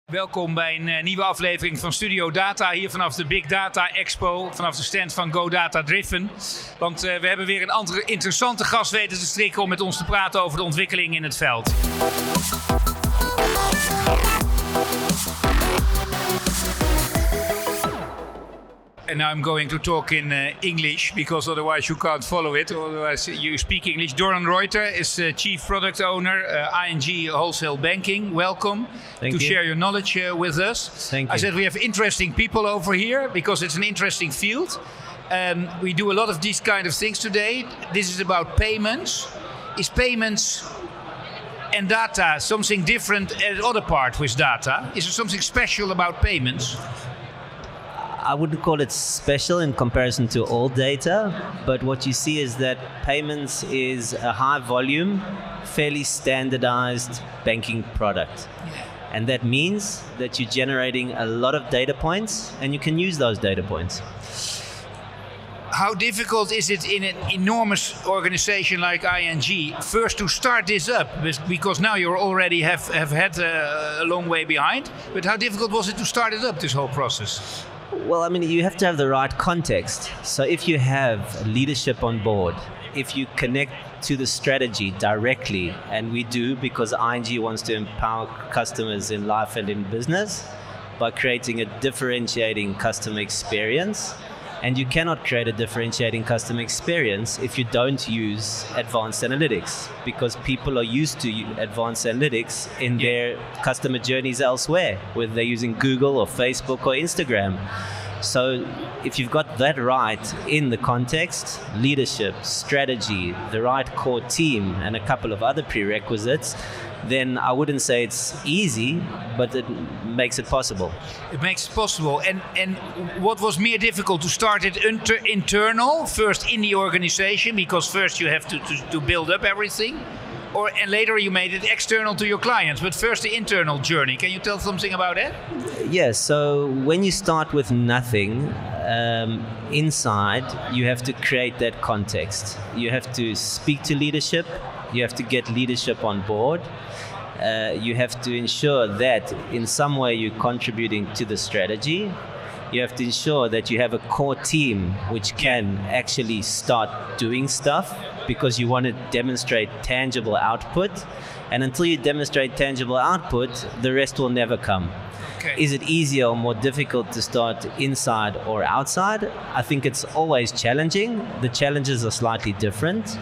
Welkom bij een nieuwe aflevering van Studio Data, hier vanaf de Big Data Expo, vanaf de stand van Go Data Driven. Want we hebben weer een andere interessante gast weten te strikken om met ons te praten over de ontwikkeling in het veld. And now I'm going to talk in English, because otherwise you can't follow it. Otherwise you speak English. Doron Reuter is Chief Product Owner, ING Wholesale Banking. Welcome to share your knowledge with us. Thank you. I said we have interesting people over here because it's an interesting field. We do a lot of these kind of things today. This is about payments. Is payments and data something different at other part with data? Is there something special about payments? I wouldn't call it special in comparison to all data, but what you see is that payments is a high volume, fairly standardized banking product. And that means that you're generating a lot of data points and you can use those data points. How difficult is it in an enormous organization like ING first to start this up? Because now you already have had a long way behind, but how difficult was it to start it up, this whole process? Well, I mean, you have to have the right context. So if you have leadership on board, if you connect to the strategy directly, and we do because ING wants to empower customers in life and in business by creating a differentiating customer experience. And you cannot create a differentiating customer experience if you don't use advanced analytics, because people are used to advanced analytics in their customer journeys elsewhere, whether they're using Google or Facebook or Instagram. So if you've got that right in the context, leadership, strategy, the right core team, and a couple of other prerequisites, then I wouldn't say it's easy, but it makes it possible. It makes it possible. And what was more difficult, to start it internal, first in the organization, because first you have to build up everything, and later you made it external to your clients, but first the internal journey. Can you tell something about that? Yes, so when you start with nothing, inside you have to create that context. You have to speak to leadership, you have to get leadership on board. You have to ensure that in some way you're contributing to the strategy. You have to ensure that you have a core team which can actually start doing stuff, because you want to demonstrate tangible output. And until you demonstrate tangible output, the rest will never come. Okay. Is it easier or more difficult to start inside or outside? I think it's always challenging. The challenges are slightly different.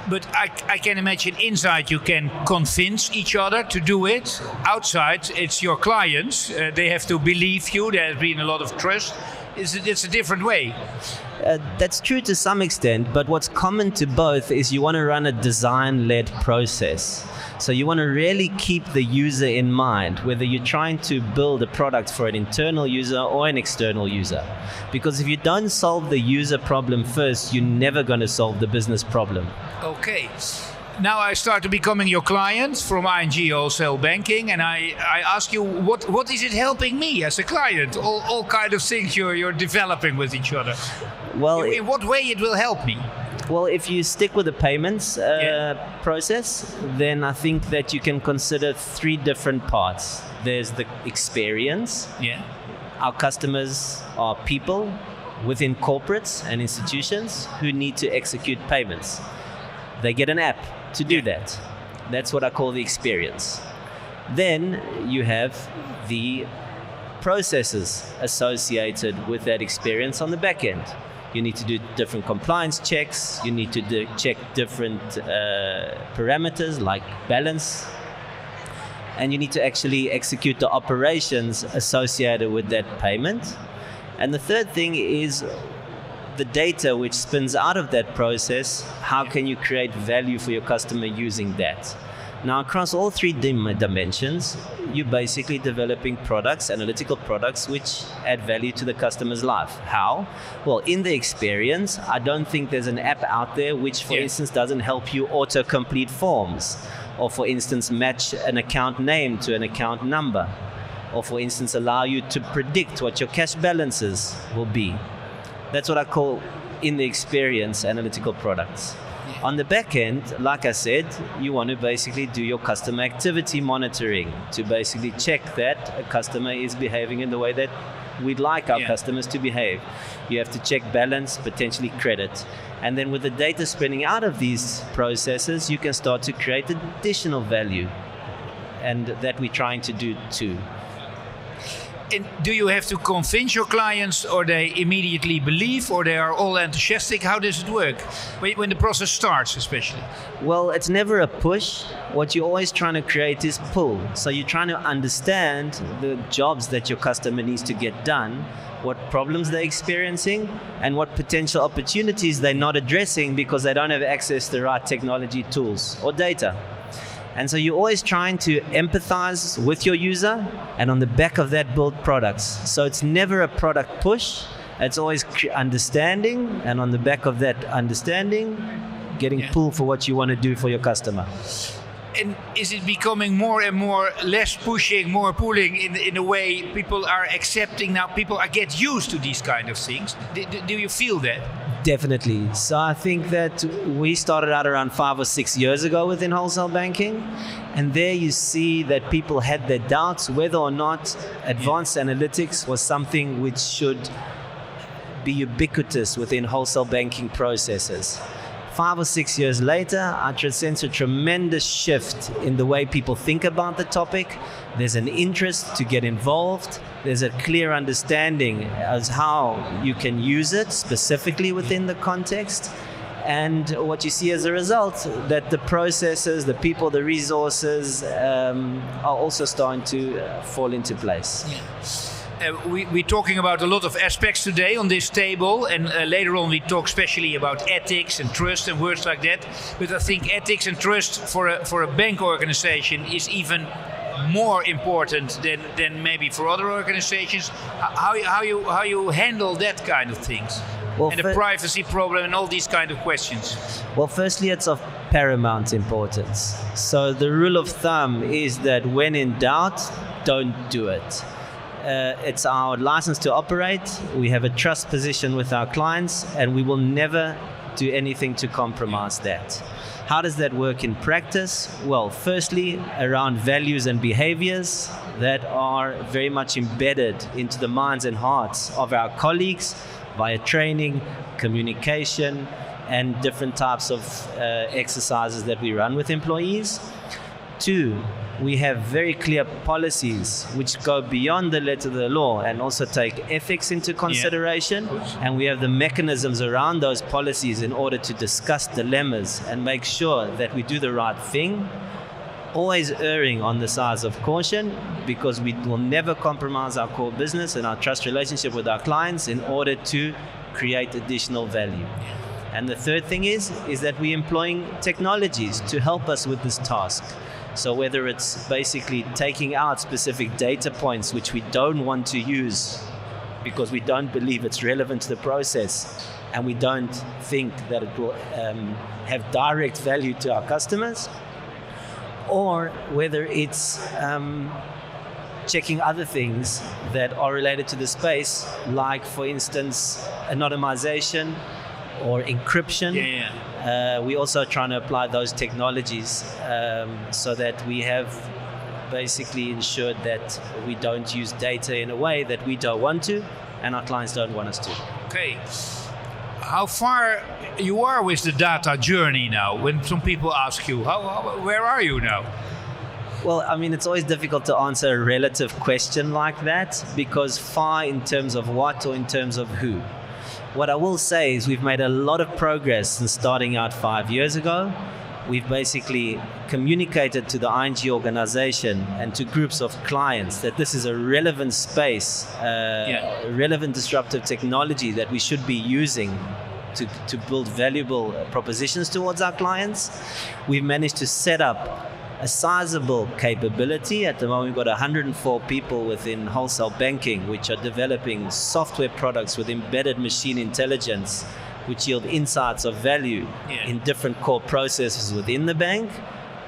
But I can imagine inside you can convince each other to do it. Outside, it's your clients. They have to believe you. There has been a lot of trust. It's a different way. That's true to some extent, but what's common to both is you want to run a design-led process. So you want to really keep the user in mind, whether you're trying to build a product for an internal user or an external user. Because if you don't solve the user problem first, you're never going to solve the business problem. Okay. Now I start to becoming your client from ING Wholesale Banking, and I ask you, what is it helping me as a client? All kind of things you're developing with each other. Well, in what way it will help me? Well, if you stick with the payments process, then I think that you can consider three different parts. There's the experience. Yeah. Our customers are people within corporates and institutions who need to execute payments. They get an app to do that. That's what I call the experience. Then you have the processes associated with that experience on the back end. You need to do different compliance checks. You need to check different parameters like balance. And you need to actually execute the operations associated with that payment. And the third thing is the data which spins out of that process. How can you create value for your customer using that? Now, across all three dimensions, you're basically developing products, analytical products, which add value to the customer's life. How? Well, in the experience, I don't think there's an app out there which, for instance, doesn't help you auto-complete forms, or, for instance, match an account name to an account number, or, for instance, allow you to predict what your cash balances will be. That's what I call in the experience analytical products. On the back end, like I said, you want to basically do your customer activity monitoring to basically check that a customer is behaving in the way that we'd like our customers to behave. You have to check balance, potentially credit. And then with the data spreading out of these processes, you can start to create additional value. And that we're trying to do too. And do you have to convince your clients, or they immediately believe, or they are all enthusiastic? How does it work when the process starts, especially? Well, it's never a push. What you're always trying to create is pull. So you're trying to understand the jobs that your customer needs to get done, what problems they're experiencing, and what potential opportunities they're not addressing because they don't have access to the right technology tools or data. And so you're always trying to empathize with your user, and on the back of that build products. So it's never a product push, it's always understanding, and on the back of that understanding, getting pull for what you want to do for your customer. And is it becoming more and more less pushing, more pulling in a way people are accepting now? People are get used to these kind of things. Do you feel that? Definitely. So I think that we started out around 5 or 6 years ago within wholesale banking. And there you see that people had their doubts whether or not advanced analytics was something which should be ubiquitous within wholesale banking processes. 5 or 6 years later, I sense a tremendous shift in the way people think about the topic. There's an interest to get involved. There's a clear understanding as how you can use it specifically within the context. And what you see as a result, that the processes, the people, the resources are also starting to fall into place. We're talking about a lot of aspects today on this table, and later on we talk especially about ethics and trust and words like that. But I think ethics and trust for a bank organization is even more important than maybe for other organizations. How you handle that kind of things, and the privacy problem and all these kind of questions. Well, firstly, it's of paramount importance. So the rule of thumb is that when in doubt, don't do it. It's our license to operate. We have a trust position with our clients, and we will never do anything to compromise that. How does that work in practice? Well, firstly, around values and behaviors that are very much embedded into the minds and hearts of our colleagues via training, communication, and different types of exercises that we run with employees. 2, we have very clear policies which go beyond the letter of the law and also take ethics into consideration. And we have the mechanisms around those policies in order to discuss dilemmas and make sure that we do the right thing, always erring on the side of caution, because we will never compromise our core business and our trust relationship with our clients in order to create additional value. And the third thing is that we're employing technologies to help us with this task. So whether it's basically taking out specific data points which we don't want to use because we don't believe it's relevant to the process and we don't think that it will have direct value to our customers, or whether it's checking other things that are related to the space, like, for instance, anonymization or encryption. We also are trying to apply those technologies so that we have basically ensured that we don't use data in a way that we don't want to and our clients don't want us to. Okay. How far you are with the data journey now? When some people ask you, where are you now? Well, I mean, it's always difficult to answer a relative question like that, because far in terms of what or in terms of who. What I will say is we've made a lot of progress since starting out 5 years ago. We've basically communicated to the ING organization and to groups of clients that this is a relevant space, relevant disruptive technology that we should be using to build valuable propositions towards our clients. We've managed to set up a sizable capability. At the moment, we've got 104 people within wholesale banking which are developing software products with embedded machine intelligence which yield insights of value in different core processes within the bank,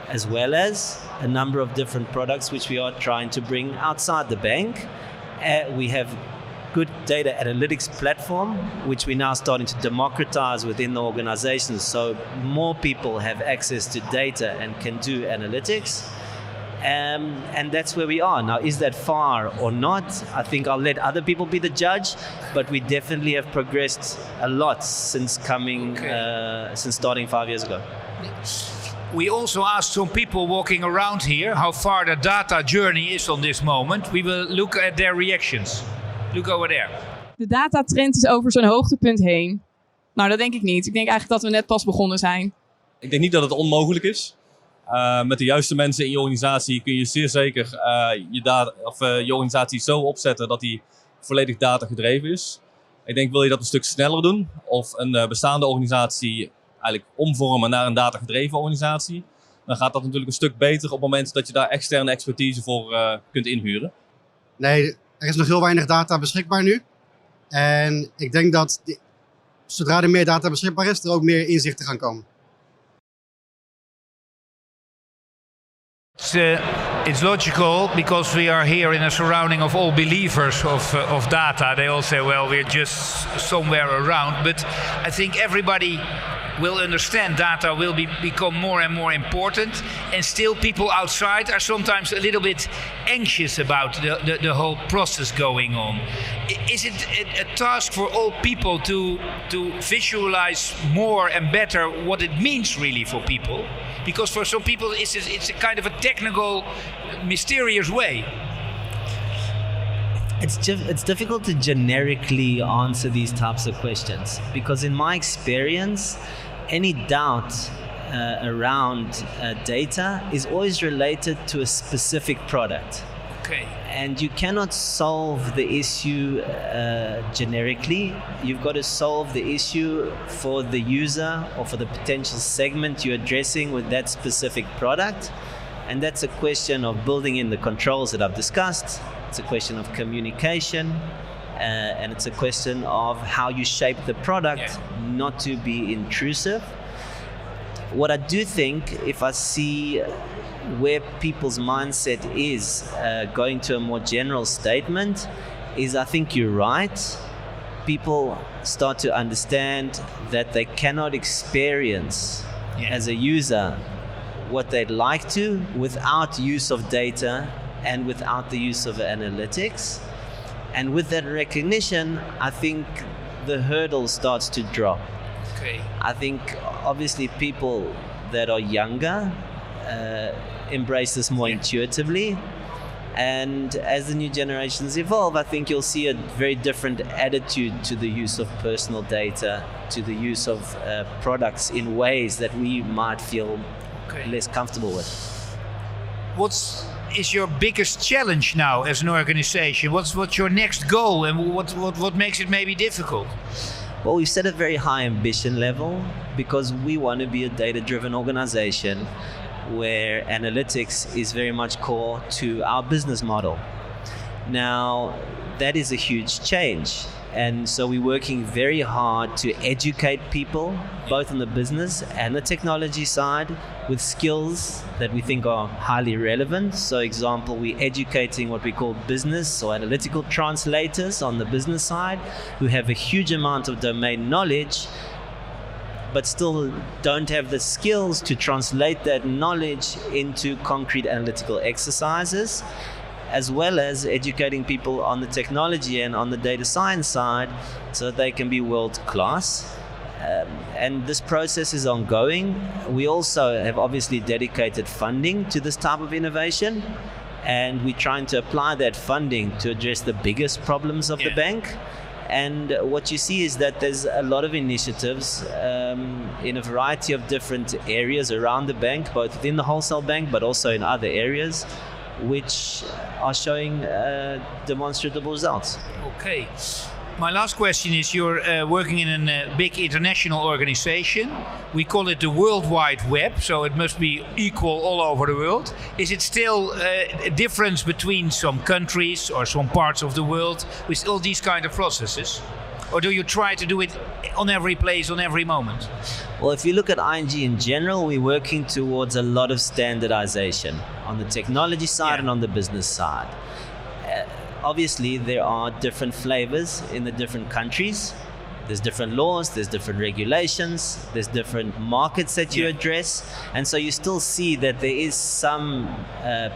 as well as a number of different products which we are trying to bring outside the bank. We have good data analytics platform, which we're now starting to democratize within the organizations, so more people have access to data and can do analytics. And that's where we are. Now, is that far or not? I think I'll let other people be the judge, but we definitely have progressed a lot since starting 5 years ago. We also asked some people walking around here how far the data journey is on this moment. We will look at their reactions. Look over there. De datatrend is over zo'n hoogtepunt heen. Nou, dat denk ik niet. Ik denk eigenlijk dat we net pas begonnen zijn. Ik denk niet dat het onmogelijk is. Met de juiste mensen in je organisatie kun je zeer zeker je organisatie zo opzetten dat die volledig data gedreven is. Ik denk, wil je dat een stuk sneller doen of een bestaande organisatie eigenlijk omvormen naar een data gedreven organisatie, dan gaat dat natuurlijk een stuk beter op het moment dat je daar externe expertise voor kunt inhuren. Nee, er is nog heel weinig data beschikbaar nu. En ik denk dat zodra er meer data beschikbaar is, er ook meer inzichten gaan komen. It's logical because we are here in a surrounding of all believers of data. They all say, well, we're just somewhere around. But I think everybody will understand data will become more and more important. And still people outside are sometimes a little bit anxious about the whole process going on. Is it a task for all people to visualize more and better what it means really for people? Because for some people it's a kind of a technical, mysterious way. It's difficult to generically answer these types of questions because in my experience, any doubt around data is always related to a specific product. Okay. And you cannot solve the issue generically. You've got to solve the issue for the user or for the potential segment you're addressing with that specific product. And that's a question of building in the controls that I've discussed. It's a question of communication. And it's a question of how you shape the product, not to be intrusive. What I do think, if I see where people's mindset is going to a more general statement, is I think you're right. People start to understand that they cannot experience as a user what they'd like to without use of data and without the use of analytics. And with that recognition, I think the hurdle starts to drop. Okay. I think obviously people that are younger embrace this more intuitively. And as the new generations evolve, I think you'll see a very different attitude to the use of personal data, to the use of products in ways that we might feel less comfortable with. What is your biggest challenge now as an organization? What's your next goal, and what makes it maybe difficult? Well, we've set a very high ambition level because we want to be a data-driven organization where analytics is very much core to our business model. Now, that is a huge change. And so we're working very hard to educate people, both on the business and the technology side, with skills that we think are highly relevant. So, example, we're educating what we call business or analytical translators on the business side, who have a huge amount of domain knowledge, but still don't have the skills to translate that knowledge into concrete analytical exercises, as well as educating people on the technology and on the data science side so that they can be world class. And this process is ongoing. We also have obviously dedicated funding to this type of innovation, and we're trying to apply that funding to address the biggest problems of the bank. And what you see is that there's a lot of initiatives in a variety of different areas around the bank, both within the wholesale bank, but also in other areas, which are showing demonstrable results. Okay. My last question is, you're working in a big international organization. We call it the World Wide Web, so it must be equal all over the world. Is it still a difference between some countries or some parts of the world with all these kind of processes? Or do you try to do it on every place, on every moment? Well, if you look at ING in general, we're working towards a lot of standardization on the technology side and on the business side. obviously there are different flavors in the different countries. There's different laws, there's different regulations, there's different markets that you address, and so you still see that there is some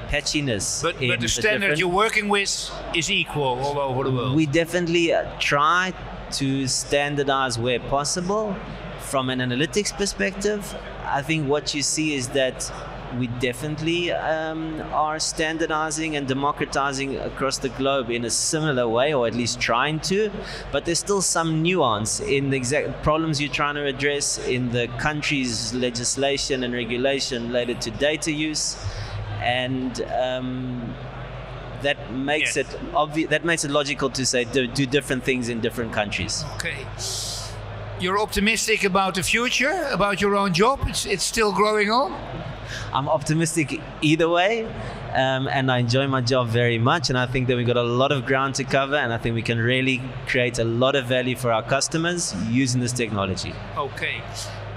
patchiness. But the standard you're working with is equal all over the world. We definitely try to standardize where possible. From an analytics perspective, I think what you see is that we definitely are standardizing and democratizing across the globe in a similar way, or at least trying to, but there's still some nuance in the exact problems you're trying to address in the country's legislation and regulation related to data use, and that makes it obvious. That makes it logical to say do different things in different countries. Okay. You're optimistic about the future, about your own job? It's still growing on? I'm optimistic either way, and I enjoy my job very much, and I think that we've got a lot of ground to cover, and I think we can really create a lot of value for our customers using this technology. Okay.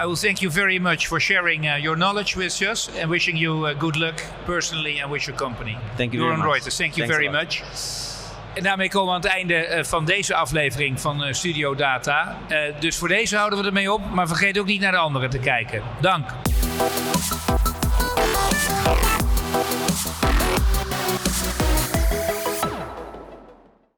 I will thank you very much for sharing your knowledge with us, and wishing you good luck personally and with your company. Thank you very much. Doron Reuter, thank you very much. En daarmee komen we aan het einde van deze aflevering van Studio Data. Dus voor deze houden we ermee op, maar vergeet ook niet naar de andere te kijken. Dank.